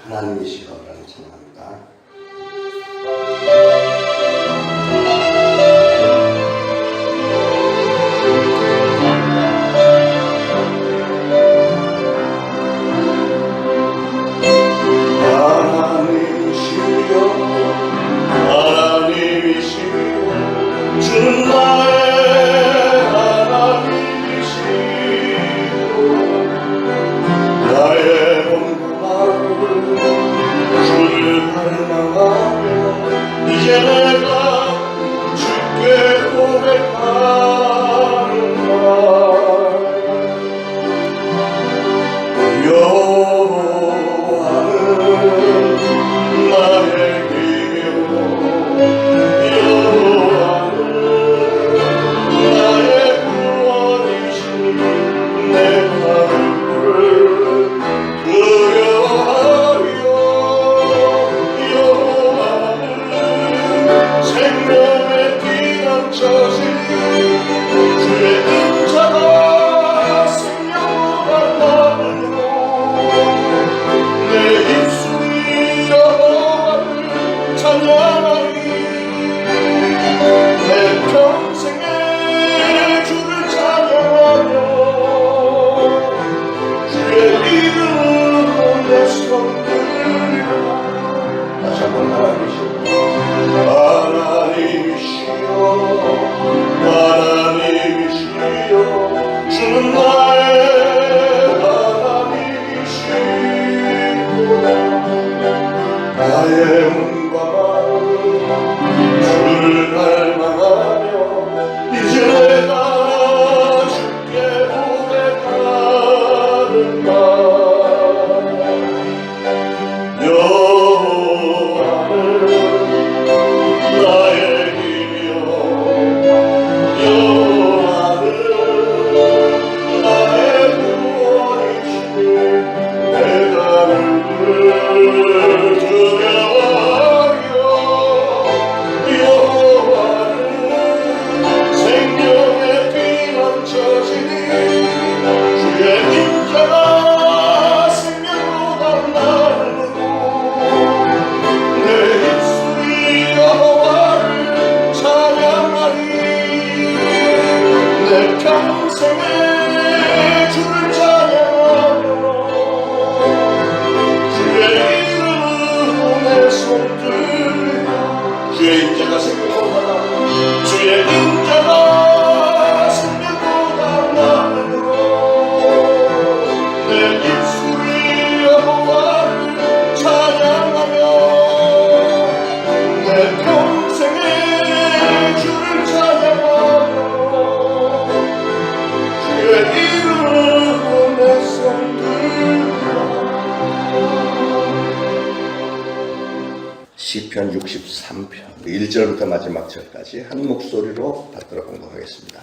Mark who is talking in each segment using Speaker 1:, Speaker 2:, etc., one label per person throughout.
Speaker 1: 하나님이시여라는 찬양합니다.
Speaker 2: 주는 나의 하나님이시오. 나의 몸과 마음을 주를 갈망하며 이제 내가 주께 고백하는 날. 여호와는 나의 기묘, 주는 나의 하나님이시오. 나의 몸과 마음 주를 갈망하며 이제 내가 주께 고백하는 날. 여호와는 나의 힘이요, 여호와는 나의 구원이시오. 내가 누구를 두려워하며 여호와는 생명의 피난처시니 주의 인자가 생명보다 나르고 내 입술이 여호와를 찬양하리. 내 평생에 주를 찬양하며 주의 이름으로 내 손들며 주의 인자가 생명보다 주의 인자가 생명보다 나르고 내 입술이 여호와를 찬양하며 내 평생에 주를 찬양하며 주의 이름으로 내 손들며.
Speaker 1: 시편 63편 1절부터 마지막 절까지 한 목소리로 받들어 공독하겠습니다.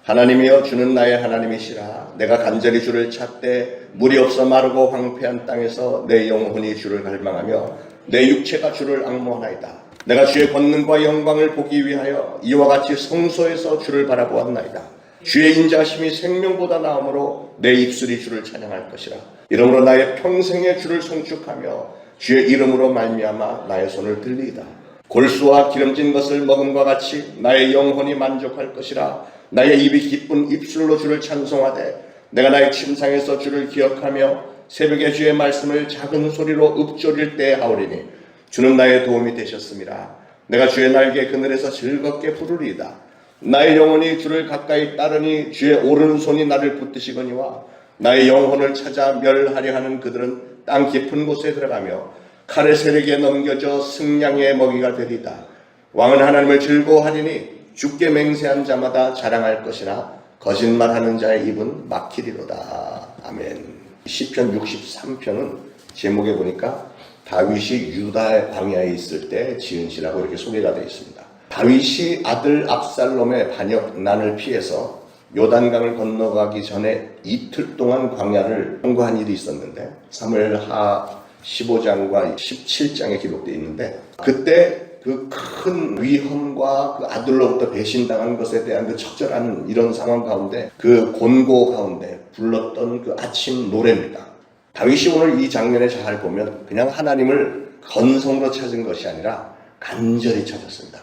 Speaker 1: 하나님이여, 주는 나의 하나님이시라. 내가 간절히 주를 찾되 물이 없어 마르고 황폐한 땅에서 내 영혼이 주를 갈망하며 내 육체가 주를 앙모하나이다. 내가 주의 권능과 영광을 보기 위하여 이와 같이 성소에서 주를 바라보았나이다. 주의 인자심이 생명보다 나음으로 내 입술이 주를 찬양할 것이라. 이러므로 나의 평생에 주를 송축하며 주의 이름으로 말미암아 나의 손을 들리이다. 골수와 기름진 것을 먹음과 같이 나의 영혼이 만족할 것이라. 나의 입이 기쁜 입술로 주를 찬송하되 내가 나의 침상에서 주를 기억하며 새벽에 주의 말씀을 작은 소리로 읊조릴 때 하오리니 주는 나의 도움이 되셨음이라. 내가 주의 날개 그늘에서 즐겁게 부르리이다. 나의 영혼이 주를 가까이 따르니 주의 오른손이 나를 붙드시거니와 나의 영혼을 찾아 멸하려 하는 그들은 땅 깊은 곳에 들어가며 칼의 세력에 넘겨져 승량의 먹이가 되리다. 왕은 하나님을 즐거워하리니 주께 맹세한 자마다 자랑할 것이나 거짓말하는 자의 입은 막히리로다. 아멘. 시편 63편은 제목에 보니까 다윗이 유다의 광야에 있을 때 지은 시라고 이렇게 소개가 되어 있습니다. 다윗이 아들 압살롬의 반역난을 피해서 요단강을 건너가기 전에 이틀 동안 광야를 통과한 일이 있었는데 사무엘하 15장과 17장에 기록되어 있는데 그때 그 큰 위험과 그 아들로부터 배신당한 것에 대한 그 처절한 이런 상황 가운데 그 곤고 가운데 불렀던 그 아침 노래입니다. 다윗이 오늘 이 장면에 잘 보면 그냥 하나님을 건성으로 찾은 것이 아니라 간절히 찾았습니다.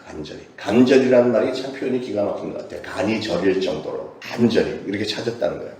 Speaker 1: 간절이라는 말이 참 표현이 기가 막힌 것 같아요. 간이 저릴 정도로 간절히 이렇게 찾았다는 거예요.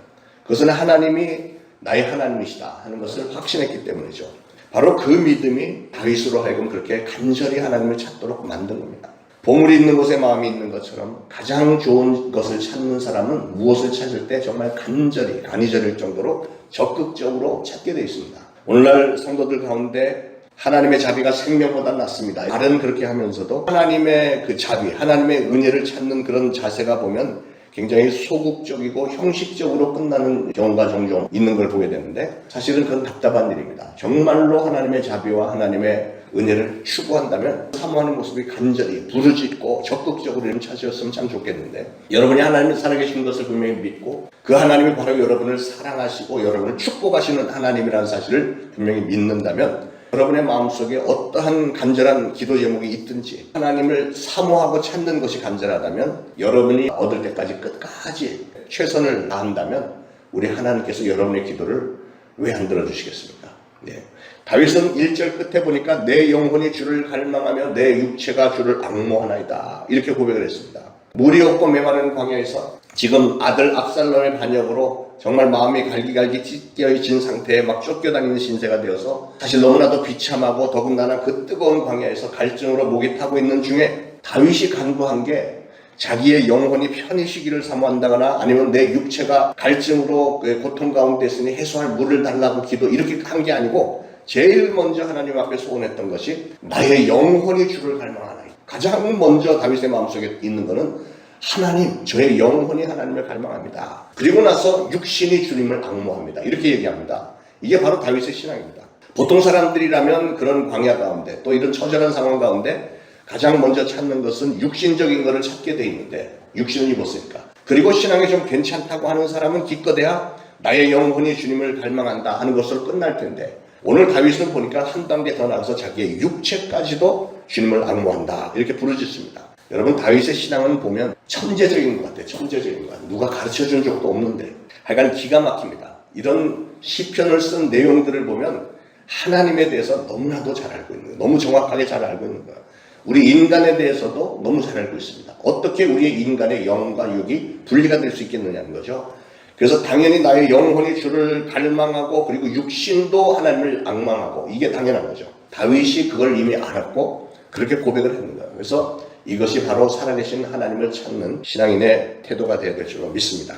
Speaker 1: 그것은 하나님이 나의 하나님이시다 하는 것을 확신했기 때문이죠. 바로 그 믿음이 다윗으로 하여금 그렇게 간절히 하나님을 찾도록 만든 겁니다. 보물이 있는 곳에 마음이 있는 것처럼 가장 좋은 것을 찾는 사람은 무엇을 찾을 때 정말 간절히, 간이 저릴 정도로 적극적으로 찾게 되어 있습니다. 오늘날 성도들 가운데 하나님의 자비가 생명보다 낫습니다. 말은 그렇게 하면서도 하나님의 그 자비, 하나님의 은혜를 찾는 그런 자세가 보면 굉장히 소극적이고 형식적으로 끝나는 경우가 종종 있는 걸 보게 되는데 사실은 그건 답답한 일입니다. 정말로 하나님의 자비와 하나님의 은혜를 추구한다면 사모하는 모습이 간절히 부르짖고 적극적으로 찾으셨으면 참 좋겠는데 여러분이 하나님이 살아계신 것을 분명히 믿고 그 하나님이 바로 여러분을 사랑하시고 여러분을 축복하시는 하나님이라는 사실을 분명히 믿는다면 여러분의 마음속에 어떠한 간절한 기도 제목이 있든지 하나님을 사모하고 찾는 것이 간절하다면 여러분이 얻을 때까지 끝까지 최선을 다한다면 우리 하나님께서 여러분의 기도를 왜 안 들어주시겠습니까? 네. 다윗은 1절 끝에 보니까 내 영혼이 주를 갈망하며 내 육체가 주를 앙모하나이다 이렇게 고백을 했습니다. 물이 없고 메마른 광야에서 지금 아들 압살롬의 반역으로 정말 마음이 갈기갈기 찢겨진 상태에 막 쫓겨다니는 신세가 되어서 사실 너무나도 비참하고 더군다나 그 뜨거운 광야에서 갈증으로 목이 타고 있는 중에 다윗이 간구한 게 자기의 영혼이 편히 쉬기를 사모한다거나 아니면 내 육체가 갈증으로 고통 가운데 있으니 해소할 물을 달라고 기도 이렇게 한 게 아니고 제일 먼저 하나님 앞에 소원했던 것이 나의 영혼이 주를 갈망하나이다. 가장 먼저 다윗의 마음속에 있는 것은 하나님, 저의 영혼이 하나님을 갈망합니다. 그리고 나서 육신이 주님을 앙모합니다. 이렇게 얘기합니다. 이게 바로 다윗의 신앙입니다. 보통 사람들이라면 그런 광야 가운데 또 이런 처절한 상황 가운데 가장 먼저 찾는 것은 육신적인 것을 찾게 돼 있는데 육신을 입었으니까. 그리고 신앙이 좀 괜찮다고 하는 사람은 기껏해야 나의 영혼이 주님을 갈망한다 하는 것으로 끝날 텐데 오늘 다윗은 보니까 한 단계 더 나가서 자기의 육체까지도 주님을 앙모한다 이렇게 부르짖습니다. 여러분 다윗의 신앙은 보면 천재적인 것 같아요. 천재적인 것 같아요. 누가 가르쳐준 적도 없는데 하여간 기가 막힙니다. 이런 시편을 쓴 내용들을 보면 하나님에 대해서 너무나도 잘 알고 있는 거예요. 너무 정확하게 잘 알고 있는 거예요. 우리 인간에 대해서도 너무 잘 알고 있습니다. 어떻게 우리의 인간의 영과 육이 분리가 될 수 있겠느냐는 거죠. 그래서 당연히 나의 영혼이 주를 갈망하고 그리고 육신도 하나님을 앙망하고 이게 당연한 거죠. 다윗이 그걸 이미 알았고 그렇게 고백을 했는 거예요. 그래서 이것이 바로 살아계신 하나님을 찾는 신앙인의 태도가 되어야 될 줄로 믿습니다.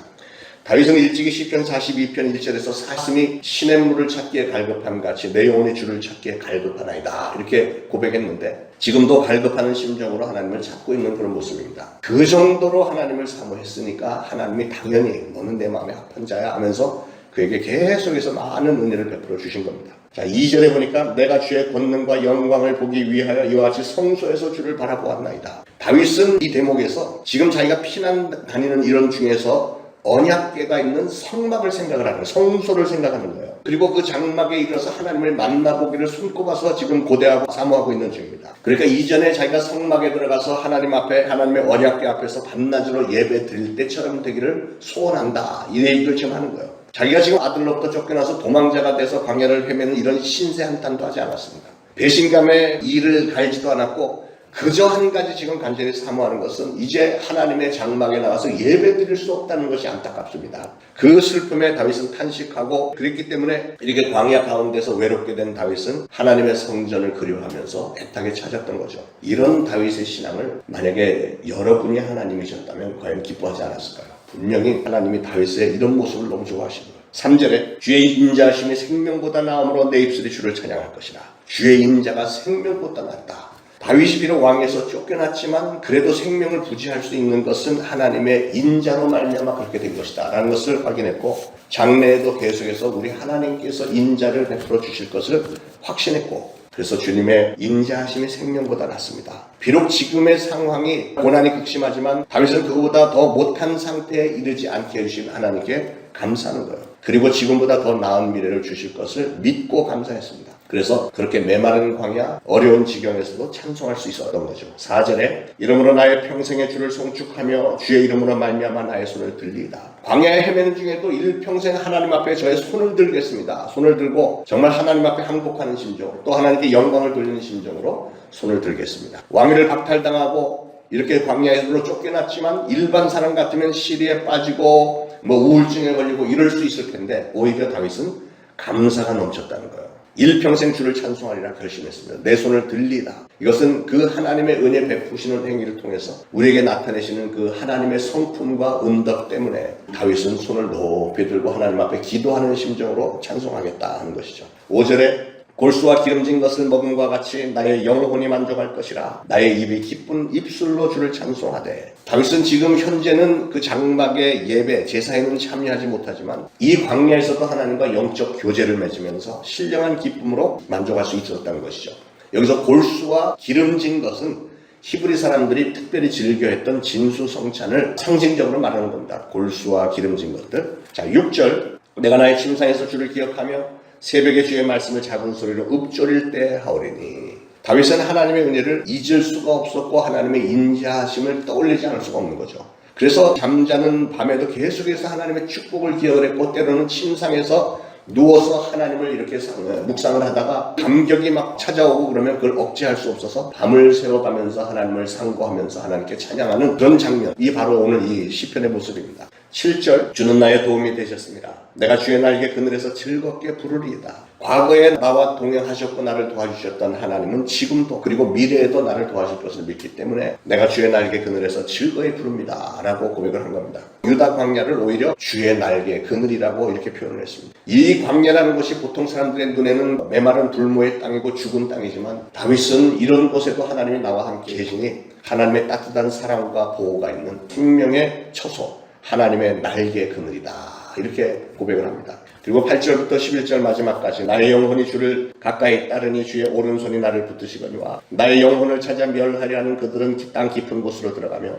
Speaker 1: 다윗은 일찍이 시편 42편 1절에서 사슴이 시냇물을 찾기에 갈급함 같이 내 영혼이 주를 찾기에 갈급하나이다 이렇게 고백했는데 지금도 갈급하는 심정으로 하나님을 찾고 있는 그런 모습입니다. 그 정도로 하나님을 사모했으니까 하나님이 당연히 너는 내 마음에 합한 자야 하면서 그에게 계속해서 많은 은혜를 베풀어 주신 겁니다. 자, 2절에 보니까 내가 주의 권능과 영광을 보기 위하여 이와 같이 성소에서 주를 바라보았나이다. 다윗은 이 대목에서 지금 자기가 피난 다니는 이런 중에서 언약궤가 있는 성막을 생각을 하는 거예요. 성소를 생각하는 거예요. 그리고 그 장막에 이르러서 하나님을 만나보기를 손꼽아서 지금 고대하고 사모하고 있는 중입니다. 그러니까 이전에 자기가 성막에 들어가서 하나님 앞에 하나님의 언약궤 앞에서 밤낮으로 예배 드릴 때처럼 되기를 소원한다. 이 얘기를 지금 하는 거예요. 자기가 지금 아들로부터 쫓겨나서 도망자가 돼서 광야를 헤매는 이런 신세 한탄도 하지 않았습니다. 배신감에 이를 갈지도 않았고 그저 한 가지 지금 간절히 사모하는 것은 이제 하나님의 장막에 나가서 예배 드릴 수 없다는 것이 안타깝습니다. 그 슬픔에 다윗은 탄식하고 그랬기 때문에 이렇게 광야 가운데서 외롭게 된 다윗은 하나님의 성전을 그리워하면서 애타게 찾았던 거죠. 이런 다윗의 신앙을 만약에 여러분이 하나님이셨다면 과연 기뻐하지 않았을까요? 분명히 하나님이 다윗의 이런 모습을 너무 좋아하시는 거예요. 3절에 주의 인자하심이 생명보다 나음으로 내 입술이 주를 찬양할 것이라. 주의 인자가 생명보다 낫다. 다윗이 비록 왕에서 쫓겨났지만 그래도 생명을 부지할 수 있는 것은 하나님의 인자로 말미암아 그렇게 된 것이다 라는 것을 확인했고 장래에도 계속해서 우리 하나님께서 인자를 베풀어 주실 것을 확신했고 그래서 주님의 인자하심이 생명보다 낫습니다. 비록 지금의 상황이 고난이 극심하지만 다윗은 그보다 더 못한 상태에 이르지 않게 해주신 하나님께 감사하는 거예요. 그리고 지금보다 더 나은 미래를 주실 것을 믿고 감사했습니다. 그래서 그렇게 메마른 광야, 어려운 지경에서도 찬송할 수 있었던 거죠. 4절에 이름으로 나의 평생의 주를 송축하며 주의 이름으로 말미암아 나의 손을 들리이다. 광야에 헤매는 중에도 일평생 하나님 앞에 저의 손을 들겠습니다. 손을 들고 정말 하나님 앞에 항복하는 심정으로, 또 하나님께 영광을 돌리는 심정으로 손을 들겠습니다. 왕위를 박탈당하고 이렇게 광야에서 쫓겨났지만 일반 사람 같으면 시리에 빠지고 우울증에 걸리고 이럴 수 있을 텐데 오히려 다윗은 감사가 넘쳤다는 거예요. 일평생 주를 찬송하리라 결심했습니다. 내 손을 들리다. 이것은 그 하나님의 은혜 베푸시는 행위를 통해서 우리에게 나타내시는 그 하나님의 성품과 은덕 때문에 다윗은 손을 높이 들고 하나님 앞에 기도하는 심정으로 찬송하겠다 하는 것이죠. 5절에 골수와 기름진 것을 먹음과 같이 나의 영혼이 만족할 것이라. 나의 입이 기쁜 입술로 주를 찬송하되. 다윗은 지금 현재는 그 장막의 예배, 제사에는 참여하지 못하지만 이 광야에서도 하나님과 영적 교제를 맺으면서 신령한 기쁨으로 만족할 수 있었다는 것이죠. 여기서 골수와 기름진 것은 히브리 사람들이 특별히 즐겨했던 진수성찬을 상징적으로 말하는 겁니다. 골수와 기름진 것들. 자, 6절 내가 나의 침상에서 주를 기억하며 새벽에 주의 말씀을 작은 소리로 읊조릴 때 하오리니. 다윗은 하나님의 은혜를 잊을 수가 없었고 하나님의 인자하심을 떠올리지 않을 수가 없는 거죠. 그래서 잠자는 밤에도 계속해서 하나님의 축복을 기억을 했고 때로는 침상에서 누워서 하나님을 이렇게 묵상을 하다가 감격이 막 찾아오고 그러면 그걸 억제할 수 없어서 밤을 새워가면서 하나님을 상고하면서 하나님께 찬양하는 그런 장면, 이 바로 오늘 이 시편의 모습입니다. 7절 주는 나의 도움이 되셨습니다. 내가 주의 날개 그늘에서 즐겁게 부르리이다. 과거에 나와 동행하셨고 나를 도와주셨던 하나님은 지금도 그리고 미래에도 나를 도와줄 것을 믿기 때문에 내가 주의 날개 그늘에서 즐거이 부릅니다 라고 고백을 한 겁니다. 유다 광야를 오히려 주의 날개 그늘이라고 이렇게 표현을 했습니다. 이 광야라는 것이 보통 사람들의 눈에는 메마른 불모의 땅이고 죽은 땅이지만 다윗은 이런 곳에도 하나님이 나와 함께 계시니 하나님의 따뜻한 사랑과 보호가 있는 생명의 처소, 하나님의 날개 그늘이다 이렇게 고백을 합니다. 그리고 8절부터 11절 마지막까지 나의 영혼이 주를 가까이 따르니 주의 오른손이 나를 붙드시거니와 나의 영혼을 찾아 멸하려 하는 그들은 땅 깊은 곳으로 들어가며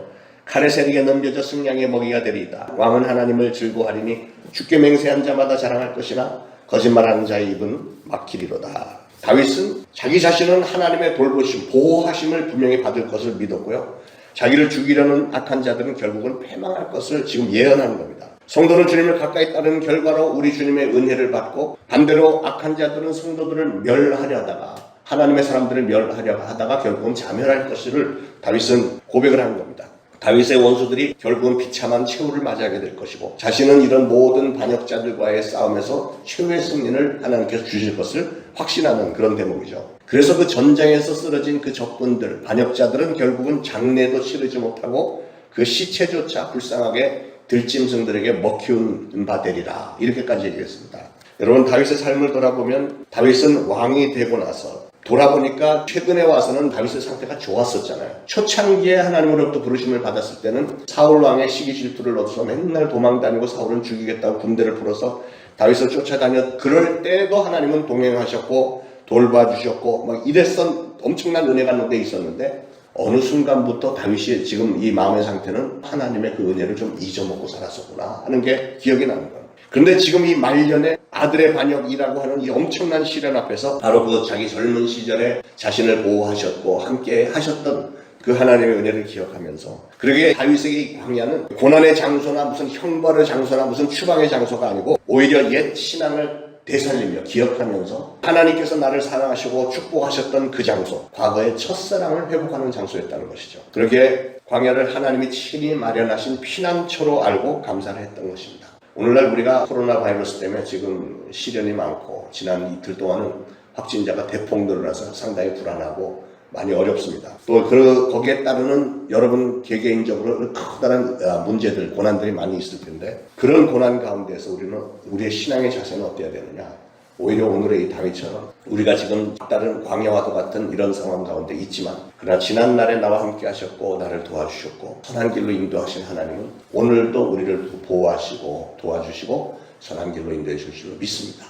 Speaker 1: 칼의 세력에 넘겨져 승량의 먹이가 되리이다. 왕은 하나님을 즐거워하리니 주께 맹세한 자마다 자랑할 것이나 거짓말하는 자의 입은 막히리로다. 다윗은 자기 자신은 하나님의 돌보심, 보호하심을 분명히 받을 것을 믿었고요. 자기를 죽이려는 악한 자들은 결국은 패망할 것을 지금 예언하는 겁니다. 성도는 주님을 가까이 따르는 결과로 우리 주님의 은혜를 받고 반대로 악한 자들은 성도들을 멸하려 하다가 하나님의 사람들을 멸하려 하다가 결국은 자멸할 것을 다윗은 고백을 하는 겁니다. 다윗의 원수들이 결국은 비참한 최후를 맞이하게 될 것이고 자신은 이런 모든 반역자들과의 싸움에서 최후의 승리를 하나님께서 주실 것을 확신하는 그런 대목이죠. 그래서 그 전쟁에서 쓰러진 그 적군들, 반역자들은 결국은 장례도 치르지 못하고 그 시체조차 불쌍하게 들짐승들에게 먹히운 바 되리라 이렇게까지 얘기했습니다. 여러분 다윗의 삶을 돌아보면 다윗은 왕이 되고 나서 돌아보니까 최근에 와서는 다윗의 상태가 좋았었잖아요. 초창기에 하나님으로부터 부르심을 받았을 때는 사울 왕의 시기 질투를 얻어서 맨날 도망다니고 사울은 죽이겠다고 군대를 풀어서 다윗을 쫓아다녔. 그럴 때도 하나님은 동행하셨고 돌봐주셨고 막 이랬던 엄청난 은혜가 내 있었는데 어느 순간부터 다윗이 지금 이 마음의 상태는 하나님의 그 은혜를 좀 잊어먹고 살았었구나 하는 게 기억이 나는 거예요. 그런데 지금 이 말년에 아들의 반역이라고 하는 이 엄청난 시련 앞에서 바로 그 자기 젊은 시절에 자신을 보호하셨고 함께 하셨던 그 하나님의 은혜를 기억하면서 그러기에 다윗에게 이 광야는 고난의 장소나 무슨 형벌의 장소나 무슨 추방의 장소가 아니고 오히려 옛 신앙을 되살리며 기억하면서 하나님께서 나를 사랑하시고 축복하셨던 그 장소, 과거의 첫사랑을 회복하는 장소였다는 것이죠. 그렇게 광야를 하나님이 친히 마련하신 피난처로 알고 감사를 했던 것입니다. 오늘날 우리가 코로나 바이러스 때문에 지금 시련이 많고 지난 이틀 동안은 확진자가 대폭 늘어나서 상당히 불안하고 많이 어렵습니다. 또 거기에 따르는 여러분 개개인적으로 커다란 문제들, 고난들이 많이 있을 텐데 그런 고난 가운데서 우리는 우리의 신앙의 자세는 어때야 되느냐? 오히려 오늘의 이 다윗처럼 우리가 지금 다른 광야와도 같은 이런 상황 가운데 있지만 그러나 지난날에 나와 함께 하셨고 나를 도와주셨고 선한 길로 인도하신 하나님은 오늘도 우리를 보호하시고 도와주시고 선한 길로 인도해 주실 줄 믿습니다.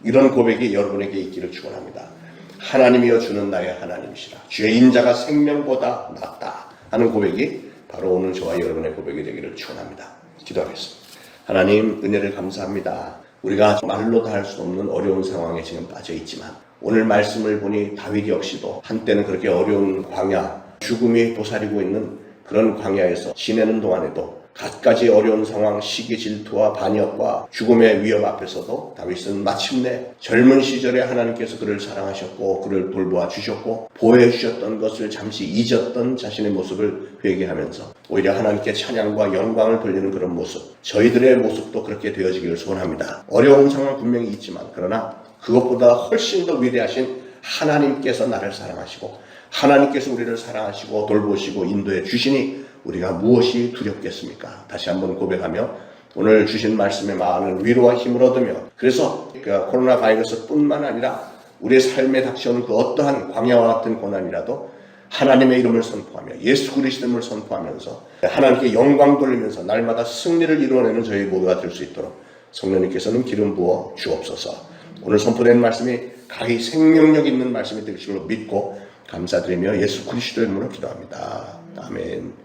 Speaker 1: 이런 고백이 여러분에게 있기를 축원합니다. 하나님이여 주는 나의 하나님이시라. 주의 인자가 생명보다 낫다 하는 고백이 바로 오늘 저와 여러분의 고백이 되기를 축원합니다. 기도하겠습니다. 하나님 은혜를 감사합니다. 우리가 말로 다 할 수 없는 어려운 상황에 지금 빠져 있지만 오늘 말씀을 보니 다윗 역시도 한때는 그렇게 어려운 광야, 죽음이 도사리고 있는 그런 광야에서 지내는 동안에도 갖가지 어려운 상황, 시기, 질투와 반역과 죽음의 위협 앞에서도 다윗은 마침내 젊은 시절에 하나님께서 그를 사랑하셨고 그를 돌보아 주셨고 보호해 주셨던 것을 잠시 잊었던 자신의 모습을 회개하면서 오히려 하나님께 찬양과 영광을 돌리는 그런 모습, 저희들의 모습도 그렇게 되어지기를 소원합니다. 어려운 상황 분명히 있지만 그러나 그것보다 훨씬 더 위대하신 하나님께서 나를 사랑하시고 하나님께서 우리를 사랑하시고 돌보시고 인도해 주시니 우리가 무엇이 두렵겠습니까? 다시 한번 고백하며 오늘 주신 말씀에 많은 위로와 힘을 얻으며 그래서 코로나 바이러스뿐만 아니라 우리의 삶에 닥쳐오는 그 어떠한 광야와 같은 고난이라도 하나님의 이름을 선포하며 예수 그리스도의 이름을 선포하면서 하나님께 영광 돌리면서 날마다 승리를 이루어내는 저희 모두가 될 수 있도록 성령님께서는 기름 부어 주옵소서. 오늘 선포된 말씀이 가히 생명력 있는 말씀이 될 줄로 믿고 감사드리며 예수 그리스도의 이름으로 기도합니다. 아멘.